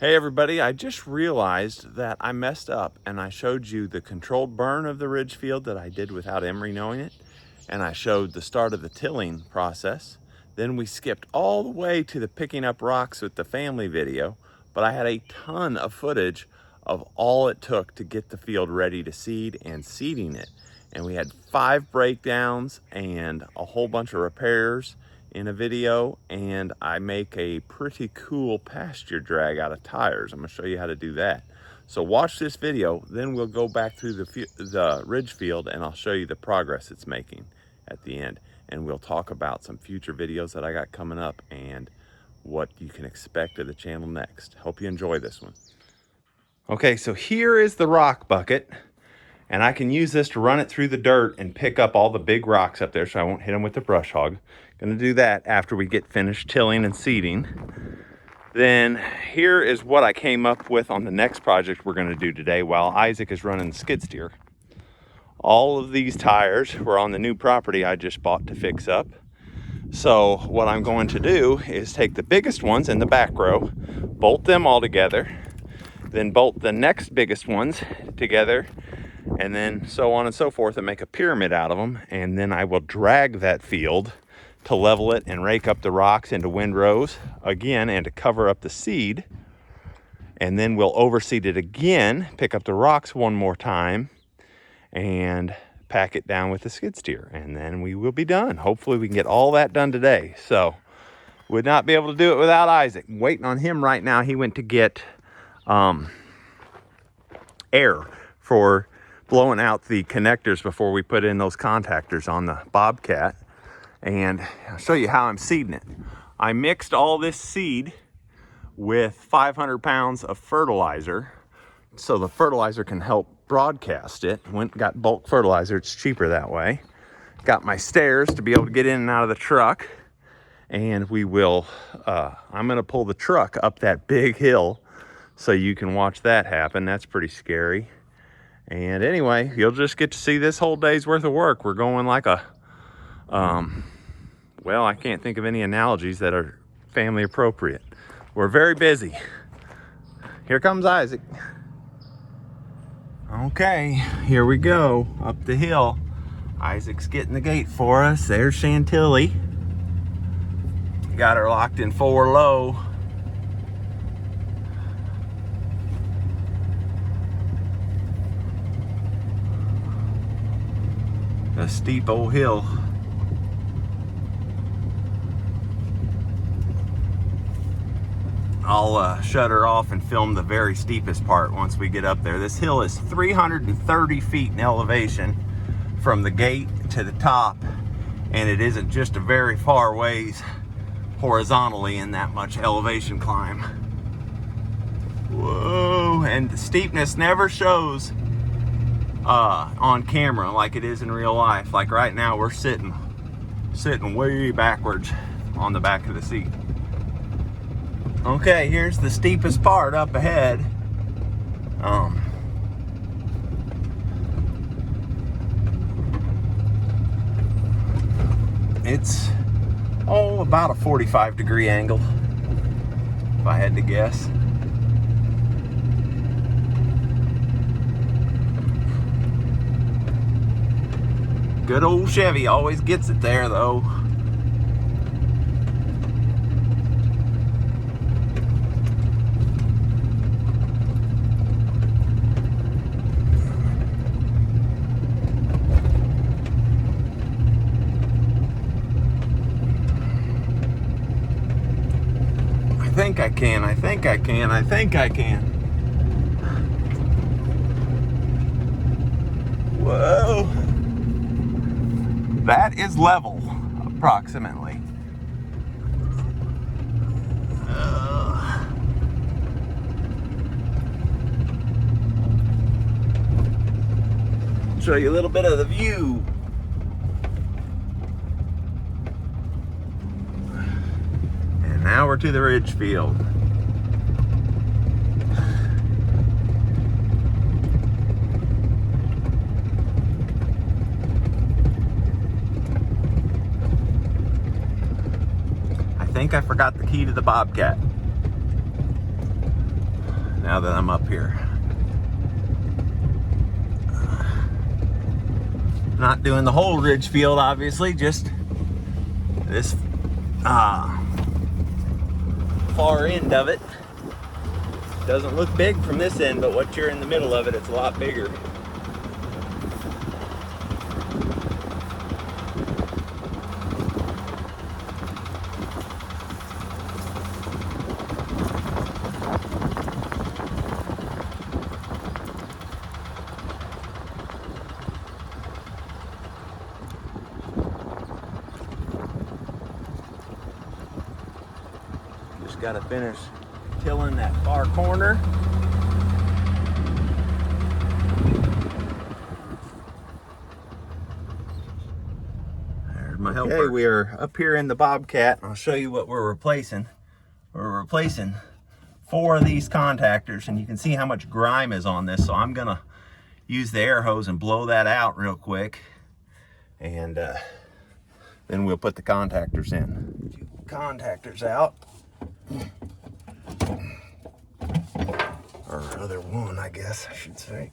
Hey everybody, I just realized that I messed up and I showed you the controlled burn of the ridge field that I did without Emery knowing it. And I showed the start of the tilling process. Then we skipped all the way to the picking up rocks with the family video, but I had a ton of footage of all it took to get the field ready to seed and seeding it. And we had 5 breakdowns and a whole bunch of repairs in a video, and I make a pretty cool pasture drag out of tires. I'm gonna show you how to do that. So watch this video, then we'll go back through the ridge field and I'll show you the progress it's making at the end. And we'll talk about some future videos that I got coming up and what you can expect of the channel next. Hope you enjoy this one. Okay, so here is the rock bucket, and I can use this to run it through the dirt and pick up all the big rocks up there so I won't hit them with the brush hog. Gonna do that after we get finished tilling and seeding. Then here is what I came up with on the next project we're gonna do today while Isaac is running the skid steer. All of these tires were on the new property I just bought to fix up. So what I'm going to do is take the biggest ones in the back row, bolt them all together, then bolt the next biggest ones together, and then so on and so forth, and make a pyramid out of them. And then I will drag that field to level it and rake up the rocks into windrows again and to cover up the seed. And then we'll overseed it again, pick up the rocks one more time, and pack it down with the skid steer. And then we will be done. Hopefully we can get all that done today. So would not be able to do it without Isaac. I'm waiting on him right now. He went to get air for blowing out the connectors before we put in those contactors on the Bobcat. And I'll show you how I'm seeding it. I mixed all this seed with 500 pounds of fertilizer so the fertilizer can help broadcast it. Went and got bulk fertilizer, it's cheaper that way. Got my stairs to be able to get in and out of the truck. And we will, I'm gonna pull the truck up that big hill so you can watch that happen. That's pretty scary. And anyway, you'll just get to see this whole day's worth of work. We're going like a, well, I can't think of any analogies that are family appropriate. We're very busy. Here comes Isaac. Okay, here we go, up the hill. Isaac's getting the gate for us. There's Chantilly. Got her locked in 4 low. A steep old hill. I'll shut her off and film the very steepest part once we get up there. This hill is 330 feet in elevation from the gate to the top, and it isn't just a very far ways horizontally in that much elevation climb. Whoa, and the steepness never shows on camera like it is in real life. Like right now we're sitting way backwards on the back of the seat. Okay, here's the steepest part up ahead. It's about a 45-degree angle, if I had to guess. Good old Chevy always gets it there though. I think I can. Whoa. That is level, approximately. Show you a little bit of the view. And now we're to the ridge field. I think I forgot the key to the Bobcat. now that I'm up here. Not doing the whole ridge field, obviously, just this far end of it. Doesn't look big from this end, but once you're in the middle of it, it's a lot bigger. Just got to finish tilling that far corner. There's my helper. Okay, we are up here in the Bobcat. I'll show you what we're replacing. We're replacing 4 of these contactors, and you can see how much grime is on this. So I'm gonna use the air hose and blow that out real quick, and then we'll put the contactors in. Contactors out. Or other one, I guess I should say.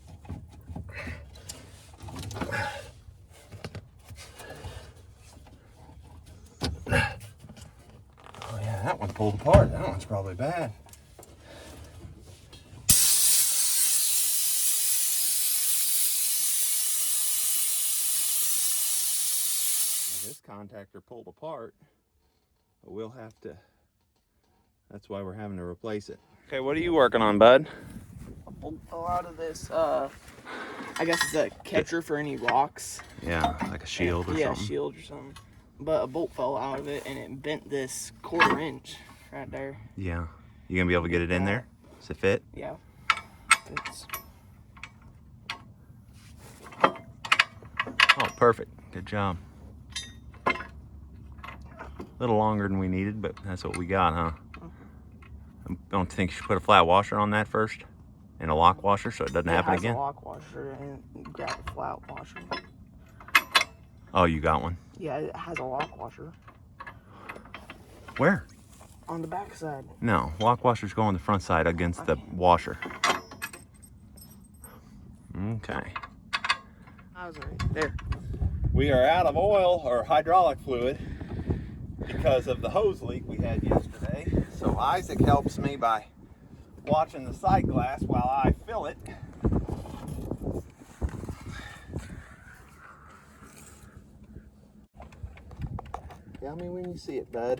Oh yeah, that one pulled apart. That one's probably bad. Now this contactor pulled apart, but we'll have to, that's why we're having to replace it. Okay, what are you working on, bud? A bolt fell out of this, I guess it's a catcher for any rocks. Yeah, like a shield or something. Yeah, a shield or something. But a bolt fell out of it and it bent this 1/4 inch right there. Yeah. You gonna be able to get it in there? Does it fit? Yeah. Fits. Oh, perfect. Good job. A little longer than we needed, but that's what we got, huh? I don't think you should put a flat washer on that first, and a lock washer, so it doesn't happen again. It has a lock washer and grab a flat washer. Oh, you got one? Yeah, it has a lock washer. Where? On the back side. No, lock washers go on the front side against the washer. Okay. I was right there. We are out of oil or hydraulic fluid because of the hose leak we had yesterday. So Isaac helps me by watching the sight glass while I fill it. Tell me when you see it, bud.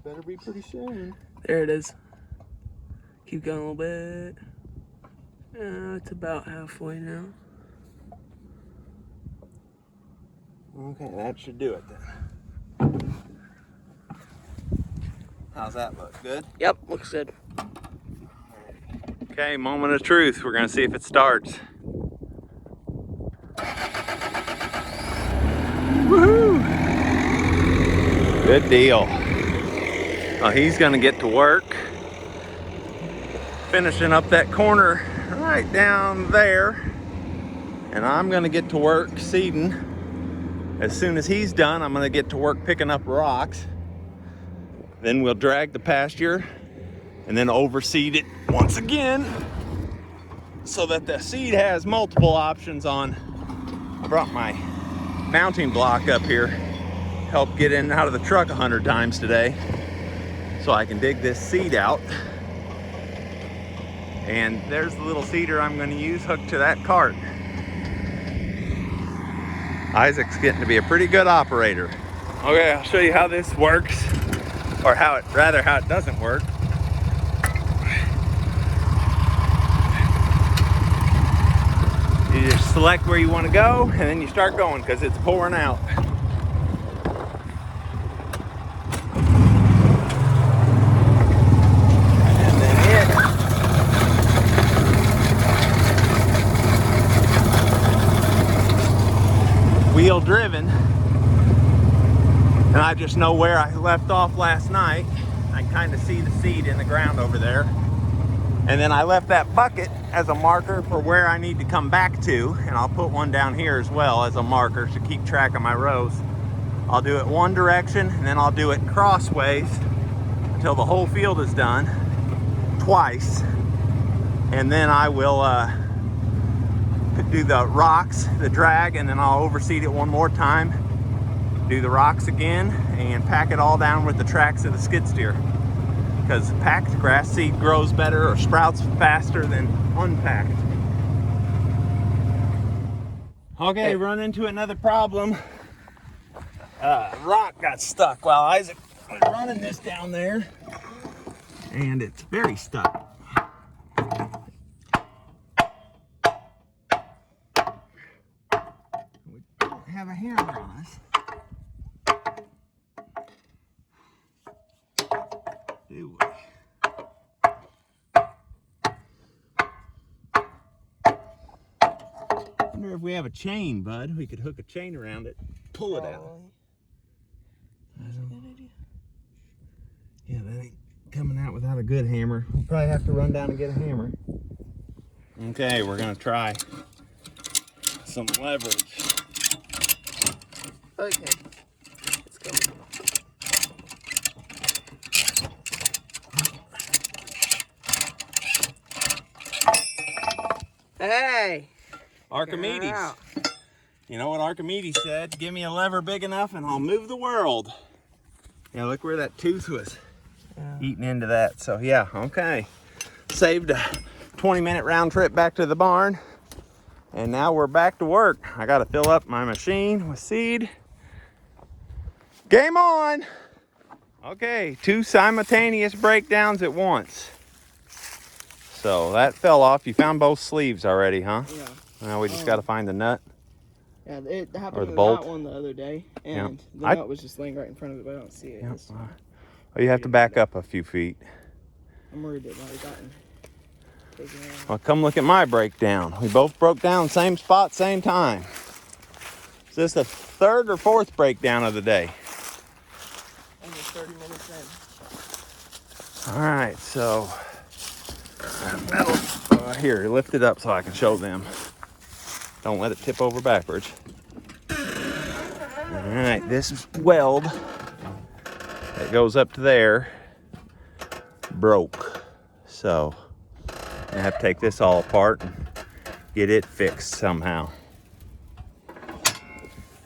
Better be pretty soon. There it is. Keep going a little bit. It's about halfway now. Okay, that should do it then. How's that look? Good? Yep, looks good. Okay, moment of truth. We're gonna see if it starts. Woohoo! Good deal. Oh, he's gonna get to work finishing up that corner right down there, and I'm gonna get to work seeding. As soon as he's done, I'm gonna get to work picking up rocks. Then we'll drag the pasture and then overseed it once again so that the seed has multiple options on. I brought my mounting block up here, helped get in and out of the truck 100 times today so I can dig this seed out. And there's the little seeder I'm going to use hooked to that cart. Isaac's getting to be a pretty good operator. Okay, I'll show you how this works, or how it doesn't work. You just select where you want to go, and then you start going because it's pouring out. And then wheel driven, and I just know where I left off last night. I can kind of see the seed in the ground over there. And then I left that bucket as a marker for where I need to come back to, and I'll put one down here as well as a marker to keep track of my rows. I'll do it one direction, and then I'll do it crossways until the whole field is done, twice. And then I will do the rocks, the drag, and then I'll overseed it one more time, do the rocks again, and pack it all down with the tracks of the skid steer. Because packed grass seed grows better or sprouts faster than unpacked. Okay, run into another problem. Rock got stuck while Isaac was running this down there, and it's very stuck. We don't have a hammer on us. Do we? I wonder if we have a chain, bud. We could hook a chain around it, pull it out. That's a good idea. Yeah, that ain't coming out without a good hammer. We'll probably have to run down and get a hammer. Okay, we're gonna try some leverage. Okay. Let's go. Hey! Archimedes. Get out. You know what Archimedes said? Give me a lever big enough and I'll move the world. Yeah, look where that tooth was eating into that. So yeah, okay. Saved a 20-minute round trip back to the barn. And now we're back to work. I gotta fill up my machine with seed. Game on! Okay, 2 simultaneous breakdowns at once. So that fell off. You found both sleeves already, huh? Yeah. Now we just gotta find the nut. Yeah, it happened Or the to bolt. that one the other day, and the I- nut was just laying right in front of it, but I don't see it. Yeah. this time. Oh, you have to back up a few feet. I'm worried it might have gotten taken out. Well, come look at my breakdown. We both broke down same spot, same time. Is this the 3rd or 4th breakdown of the day? Only 30 minutes in. All right, so here, lift it up so I can show them. Don't let it tip over backwards. All right, this weld that goes up to there broke. So I have to take this all apart and get it fixed somehow.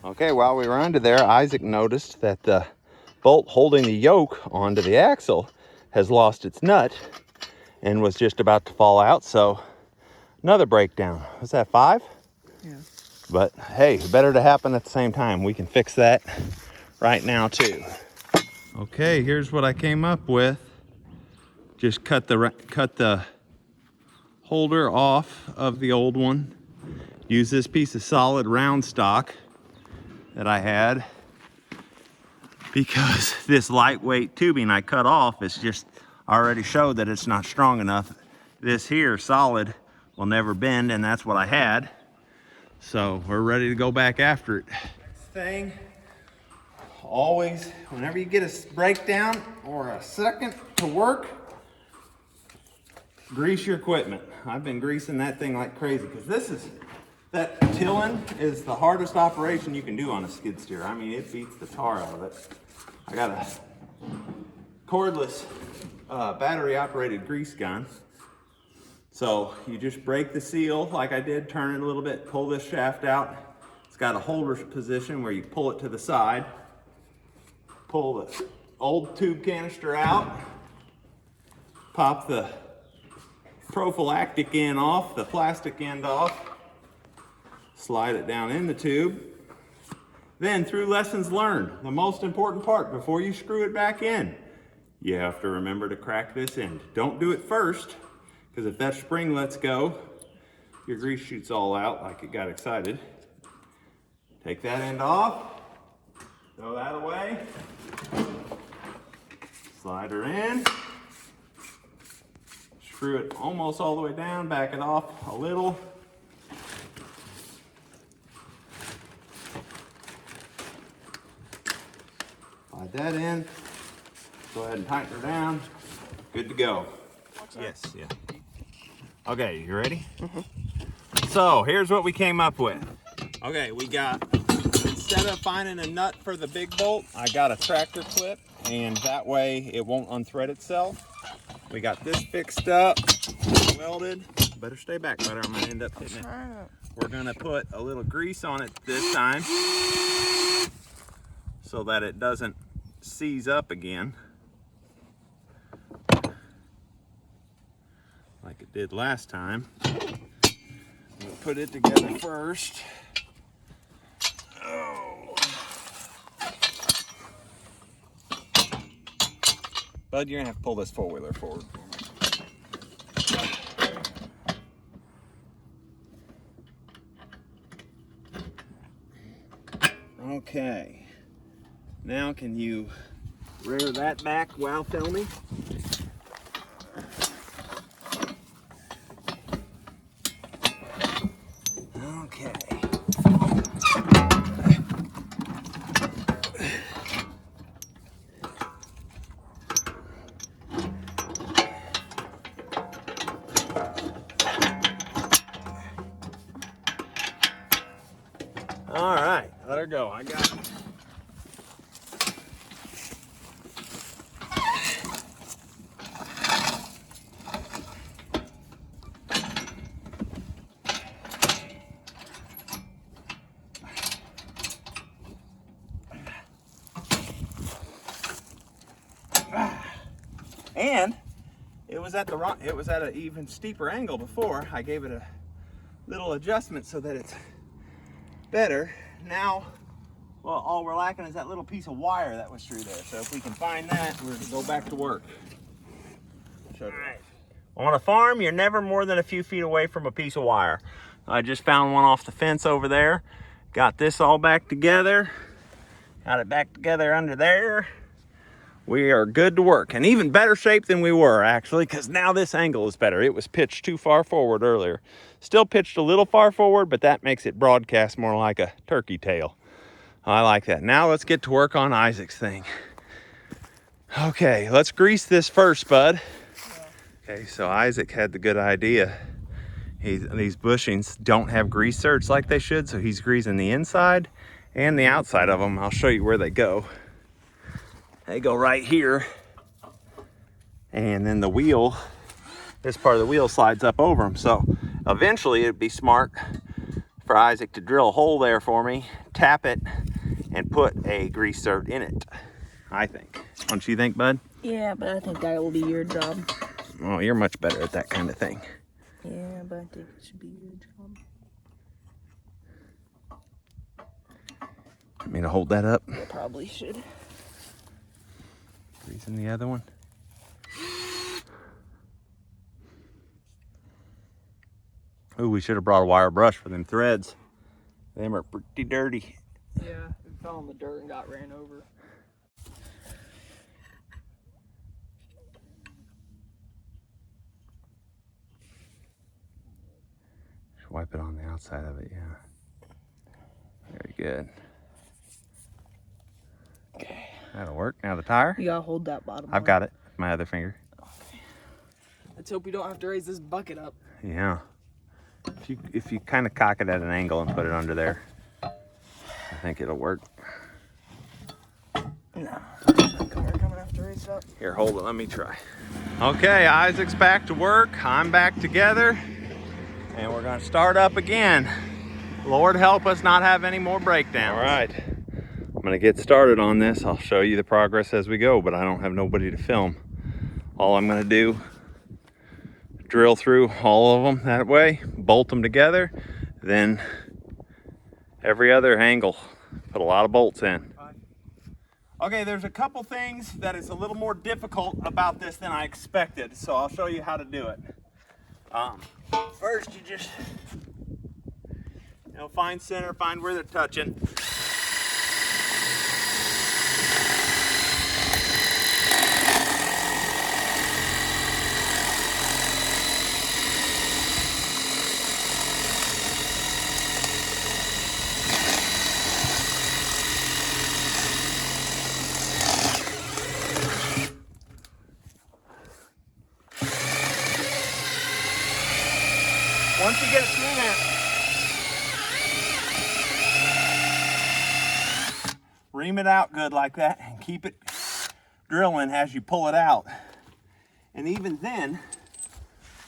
Okay, while we were under there, Isaac noticed that the bolt holding the yoke onto the axle has lost its nut and was just about to fall out. So another breakdown. Was that 5? Yeah. But hey, better to happen at the same time. We can fix that right now too. Okay, here's what I came up with. Just cut the holder off of the old one. Use this piece of solid round stock that I had, because this lightweight tubing I cut off is just already showed that it's not strong enough. This here solid will never bend, and that's what I had. So we're ready to go back after it. Next thing, always, whenever you get a breakdown or a second to work, grease your equipment. I've been greasing that thing like crazy, because that tilling is the hardest operation you can do on a skid steer. I mean, it beats the tar out of it. I got a cordless battery operated grease gun. So you just break the seal like I did, turn it a little bit, pull this shaft out. It's got a holder position where you pull it to the side. Pull the old tube canister out. Pop the prophylactic end off, the plastic end off. Slide it down in the tube. Then through lessons learned, the most important part before you screw it back in, you have to remember to crack this end. Don't do it first, because if that spring lets go, your grease shoots all out like it got excited. Take that end off, throw that away, slide her in, screw it almost all the way down, back it off a little. Slide that in, go ahead and tighten her down, good to go. Yes, yeah. Okay, you ready? So here's what we came up with. Okay, we got, instead of finding a nut for the big bolt, I got a tractor clip, and that way it won't unthread itself. We got this fixed up, welded. Better stay back, better. I'm gonna end up hitting it. We're gonna put a little grease on it this time so that it doesn't seize up again like it did last time. We'll put it together first. Oh. Bud, you're gonna have to pull this four-wheeler forward for me. Okay. Now can you rear that back while filming? Okay. All right, let her go. I got it. And it was at an even steeper angle before. I gave it a little adjustment so that it's better. Now, well, all we're lacking is that little piece of wire that was through there. So if we can find that, we're gonna go back to work. All right. On a farm, you're never more than a few feet away from a piece of wire. I just found one off the fence over there. Got this all back together. Got it back together under there. We are good to work, and even better shape than we were, actually, because now this angle is better. It was pitched too far forward earlier. Still pitched a little far forward, but that makes it broadcast more like a turkey tail. I like that. Now let's get to work on Isaac's thing. Okay, let's grease this first, bud. Okay, so Isaac had the good idea. These bushings don't have grease zerks like they should, so he's greasing the inside and the outside of them. I'll show you where they go. They go right here, and then the wheel, this part of the wheel slides up over them. So eventually it'd be smart for Isaac to drill a hole there for me, tap it, and put a grease zert in it, I think. Don't you think, bud? Yeah, but I think that will be your job. Oh, you're much better at that kind of thing. Yeah, but I think it should be your job. Want me to hold that up? You probably should. Greasing the other one. Ooh, we should have brought a wire brush for them threads. Them are pretty dirty. Yeah, it fell in the dirt and got ran over. Just wipe it on the outside of it, yeah. Very good. Okay. That'll work. Now the tire. You gotta hold that bottom I've got it. My other finger. Okay. Let's hope we don't have to raise this bucket up. Yeah. If you kind of cock it at an angle and put it under there, I think it'll work. No. We're gonna have to raise it up. Here, hold it. Let me try. Okay, Isaac's back to work. I'm back together. And we're gonna start up again. Lord help us not have any more breakdowns. All right. I'm gonna get started on this. I'll show you the progress as we go, but I don't have nobody to film. All I'm gonna do, drill through all of them that way, bolt them together, then every other angle, put a lot of bolts in. Okay, there's a couple things that is a little more difficult about this than I expected, so I'll show you how to do it. First, you just, find center, find where they're touching. once you get it through there, ream it out good like that and keep it drilling as you pull it out. And even then,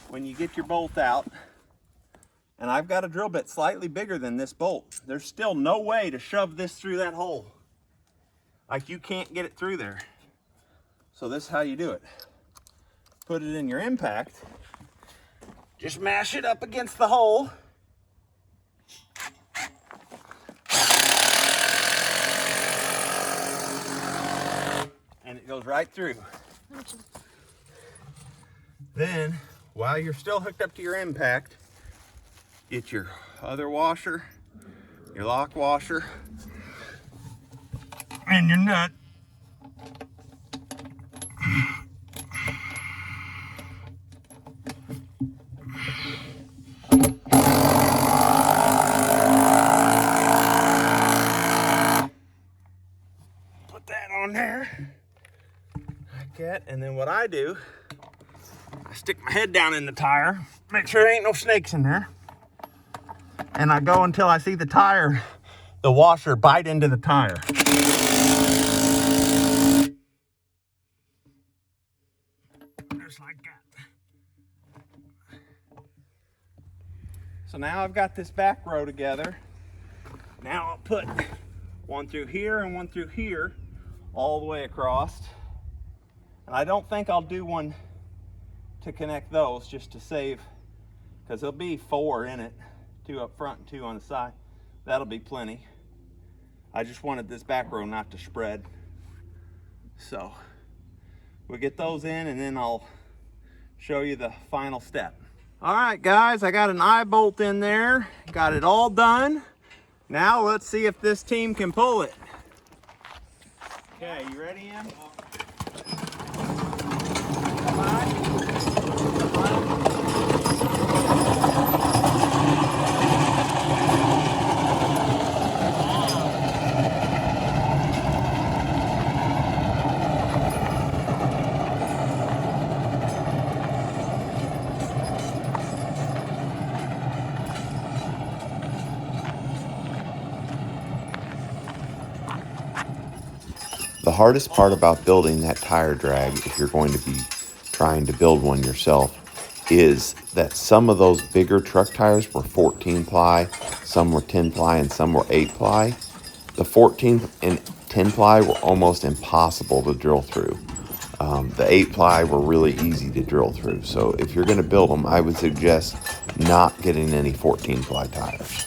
when you get your bolt out, and I've got a drill bit slightly bigger than this bolt, there's still no way to shove this through that hole. Like, you can't get it through there. So this is how you do it. Put it in your impact. Just mash it up against the hole. And it goes right through. Then, while you're still hooked up to your impact, get your other washer, your lock washer, and your nut. Put that on there, like that, and then what I do, I stick my head down in the tire, make sure there ain't no snakes in there, and I go until I see the tire, the washer bite into the tire. Just like that. So now I've got this back row together. Now I'll put one through here and one through here, all the way across. And I don't think I'll do one to connect those, just to save, because there'll be 4 in it, 2 up front and 2 on the side. That'll be plenty. I just wanted this back row not to spread. So we'll get those in and then I'll show you the final step. All right, guys, I got an eye bolt in there, got it all done. Now let's see if this team can pull it. Okay, you ready, Em? Come on. The hardest part about building that tire drag, if you're going to be trying to build one yourself, is that some of those bigger truck tires were 14 ply, some were 10 ply, and some were 8 ply. The 14 and 10 ply were almost impossible to drill through. The 8 ply were really easy to drill through. So if you're going to build them, I would suggest not getting any 14 ply tires.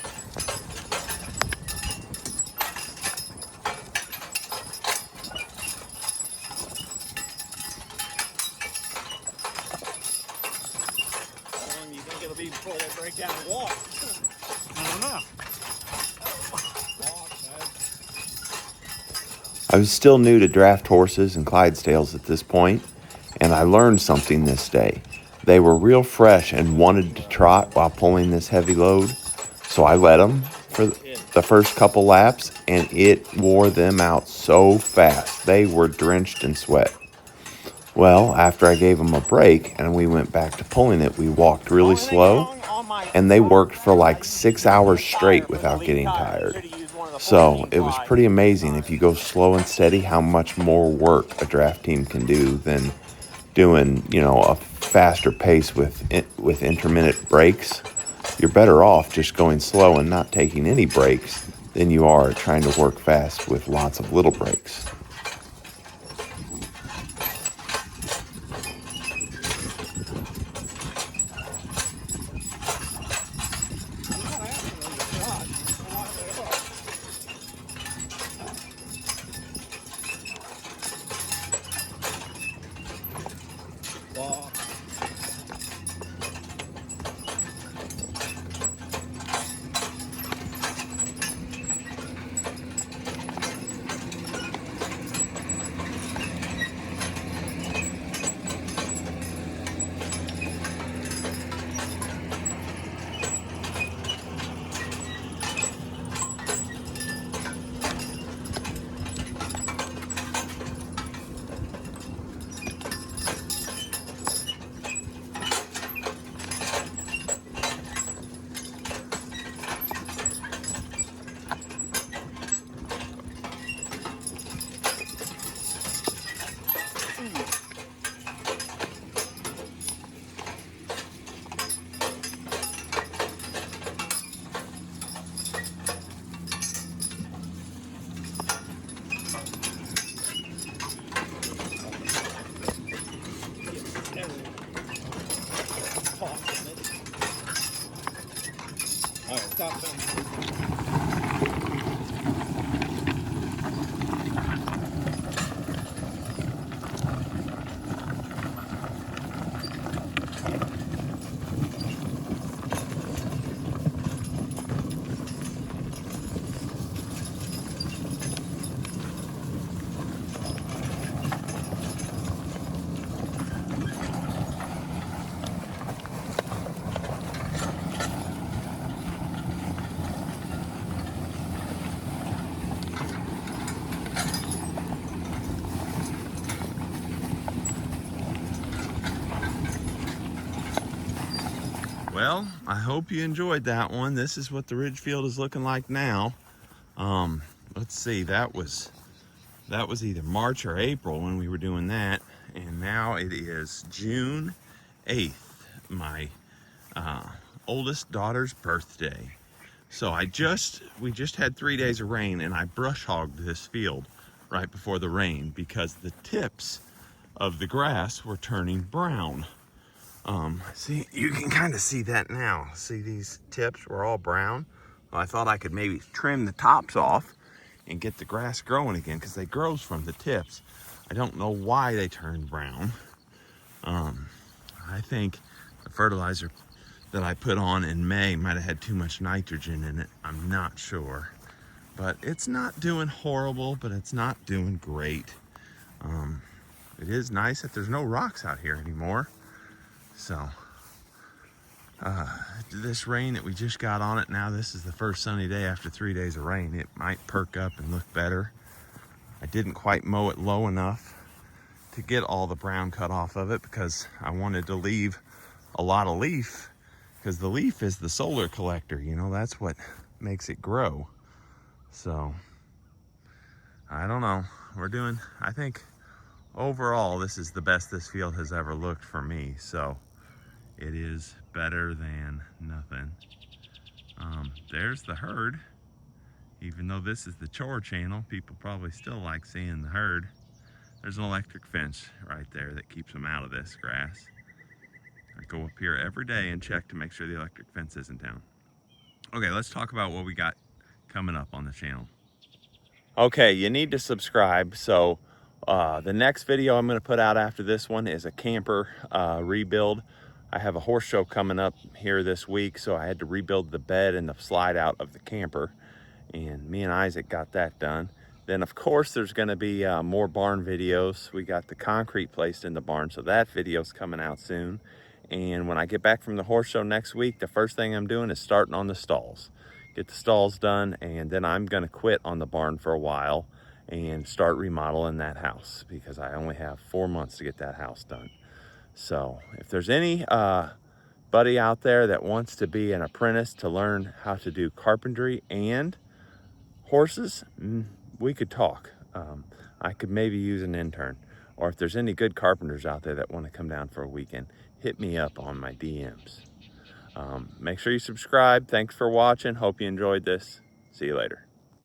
Before they break down the wall. I don't know. I was still new to draft horses and Clydesdales at this point, and I learned something this day. They were real fresh and wanted to trot while pulling this heavy load, so I let them for the first couple laps, and it wore them out so fast. They were drenched in sweat. Well, after I gave them a break and we went back to pulling it, we walked really slow, and they worked for like 6 hours straight without getting tired. So it was pretty amazing, if you go slow and steady, how much more work a draft team can do than doing, a faster pace with intermittent breaks. You're better off just going slow and not taking any breaks than you are trying to work fast with lots of little breaks. Stop them. Well, I hope you enjoyed that one. This is what the ridge field is looking like now. Let's see, that was either March or April when we were doing that, and now it is June 8th, my oldest daughter's birthday. So we just had 3 days of rain, and I brush hogged this field right before the rain because the tips of the grass were turning brown. See, you can kind of see that now. See, these tips were all brown. Well, I thought I could maybe trim the tops off and get the grass growing again, because they grows from the tips. I don't know why they turned brown. I think the fertilizer that I put on in May might have had too much nitrogen in it. I'm not sure. But it's not doing horrible, but it's not doing great. It is nice that there's no rocks out here anymore. So, this rain that we just got on it now, this is the first sunny day after 3 days of rain. It might perk up and look better. I didn't quite mow it low enough to get all the brown cut off of it because I wanted to leave a lot of leaf, because the leaf is the solar collector, you know, that's what makes it grow. So, I don't know. I think overall this is the best this field has ever looked for me. So, it is better than nothing. There's the herd. Even though this is the chore channel, people probably still like seeing the herd. There's an electric fence right there that keeps them out of this grass. I go up here every day and check to make sure the electric fence isn't down. Okay, let's talk about what we got coming up on the channel. Okay, you need to subscribe. So the next video I'm going to put out after this one is a camper rebuild. I have a horse show coming up here this week, so I had to rebuild the bed and the slide out of the camper, and me and Isaac got that done. Then of course there's going to be more barn videos. We got the concrete placed in the barn, so that video's coming out soon. And when I get back from the horse show next week, the first thing I'm doing is starting on the stalls. Get the stalls done, and then I'm going to quit on the barn for a while and start remodeling that house, because I only have 4 months to get that house done. So if there's any buddy out there that wants to be an apprentice to learn how to do carpentry and horses, we could talk. I could maybe use an intern. Or if there's any good carpenters out there that want to come down for a weekend, hit me up on my DMs. Make sure you subscribe. Thanks for watching. Hope you enjoyed this. See you later.